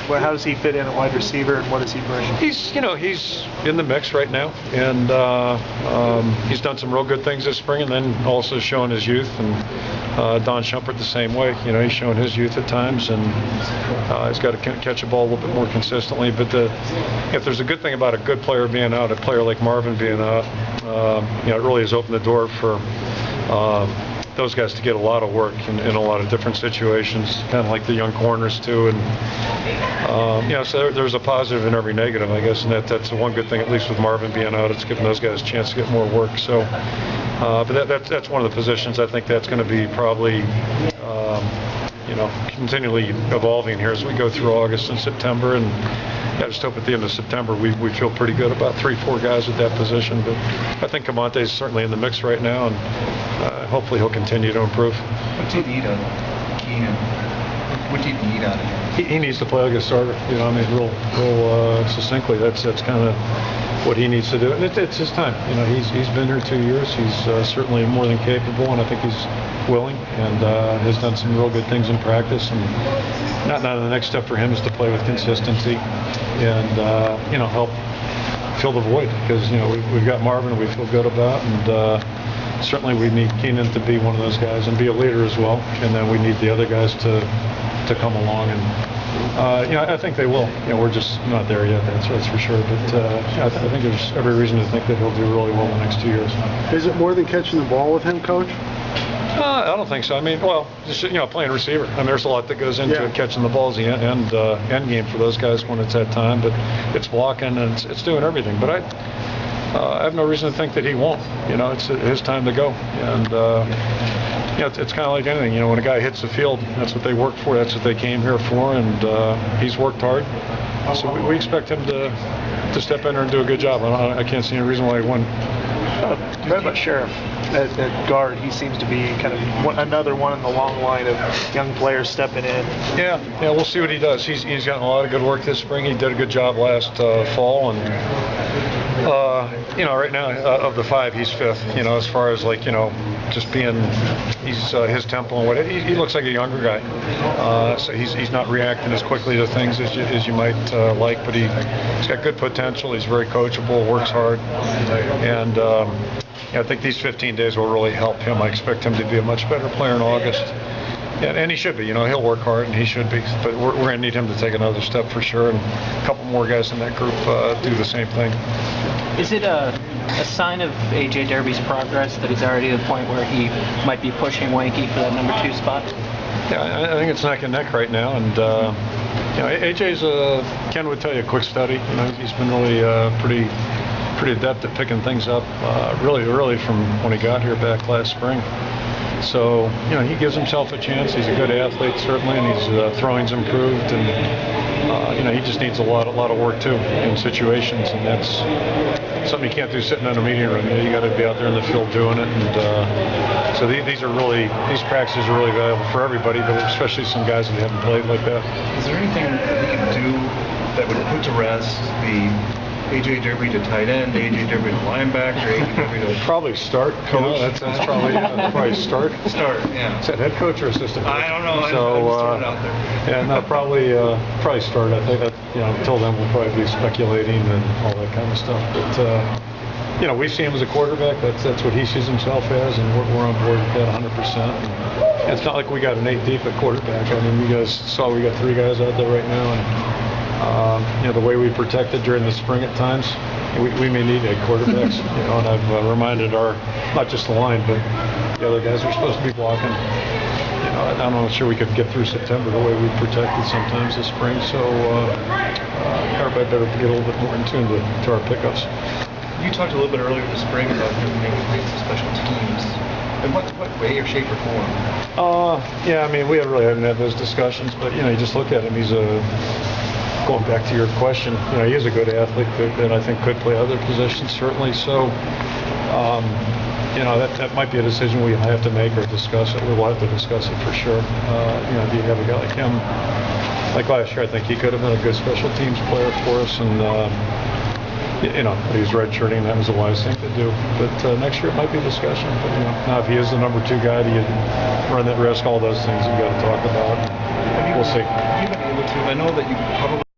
how does he fit in at wide receiver, and what does he bring? He's in the mix right now, and he's done some real good things this spring, and then also shown his youth. And Don Shumpert the same way. He's shown his youth at times, and he's got to catch a ball a little bit more consistently. But if there's a good thing about a good player being out, a player like Marvin being out, it really has opened the door for those guys to get a lot of work in a lot of different situations, kind of like the young corners too. And so there's a positive in every negative, I guess, and that's the one good thing, at least with Marvin being out. It's giving those guys a chance to get more work. So, but that's one of the positions I think that's going to be probably continually evolving here as we go through August and September. And I just hope at the end of September we feel pretty good about 3-4 guys at that position. But I think Camonte's certainly in the mix right now, and hopefully he'll continue to improve. What do you need out of Keenan? What do you need out of him? He needs to play like a starter. Real succinctly. That's kind of what he needs to do. And it's his time. He's been here 2 years. He's certainly more than capable, and I think he's willing, and has done some real good things in practice. And now the next step for him is to play with consistency and help fill the void, because we've got Marvin we feel good about, and certainly we need Keenan to be one of those guys and be a leader as well. And then we need the other guys to come along, and I think they will. We're just not there yet, that's for sure. But I think there's every reason to think that he'll do really well the next 2 years. Is it more than catching the ball with him, Coach? I don't think so. Just playing receiver. There's a lot that goes into it. Catching the ball's the end game for those guys when it's that time. But it's blocking and it's doing everything. But I have no reason to think that he won't. It's his time to go. And it's kind of like anything. When a guy hits the field, that's what they worked for. That's what they came here for. And he's worked hard. So we expect him to step in there and do a good job. I can't see any reason why he wouldn't. What about Sheriff at guard? He seems to be kind of another one in the long line of young players stepping in. Yeah, we'll see what he does. He's gotten a lot of good work this spring. He did a good job last fall, and right now of the 5, he's 5th. As far as just being, he's his tempo and what he looks like a younger guy. So he's not reacting as quickly to things as you might like, but he's got good potential. He's very coachable, works hard, and I think these 15 days will really help him. I expect him to be a much better player in August. And he should be. He'll work hard, and he should be. But we're going to need him to take another step for sure, and a couple more guys in that group do the same thing. Is it a sign of A.J. Derby's progress that he's already at a point where he might be pushing Wanky for that number 2 spot? Yeah, I think it's neck and neck right now, and A.J.'s Ken would tell you a quick study. He's been really pretty adept at picking things up really early from when he got here back last spring. So, he gives himself a chance. He's a good athlete, certainly, and his throwing's improved. And, he just needs a lot of work, too, in situations. And that's something you can't do sitting in a meeting room. You got to be out there in the field doing it. And so these practices are really valuable for everybody, but especially some guys that haven't played like that. Is there anything that we can do that would put to rest the A.J. Derby to tight end, A.J. Derby to linebacker, A.J. Derby to probably start coach? That's probably start. Start, yeah. Is that head coach or assistant coach? I don't know. So I'm just out there. Yeah, no, probably start. I think that until then we'll probably be speculating and all that kind of stuff. But we see him as a quarterback. That's what he sees himself as, and we're on board with that 100%. And it's not like we got an 8 deep at quarterback. You guys saw we got 3 guys out there right now, and the way we protected during the spring at times, we may need 8 quarterbacks. And I've reminded not just the line, but the other guys are supposed to be blocking. I'm not sure we could get through September the way we protected sometimes this spring. So everybody better get a little bit more in tune to our pickups. You talked a little bit earlier this spring about maybe some special teams. In what way or shape or form? We really haven't had those discussions, but you just look at him. He's going back to your question, he is a good athlete that I think could play other positions, certainly. So, that might be a decision we have to make or discuss it. We'll have to discuss it for sure. Do you have a guy like him? Like last year, I think he could have been a good special teams player for us. And, he's redshirting, and that was a wise thing to do. But next year it might be a discussion. But now if he is the number 2 guy, do you run that risk? All those things you've got to talk about. We'll see. You've been able to. I know that you probably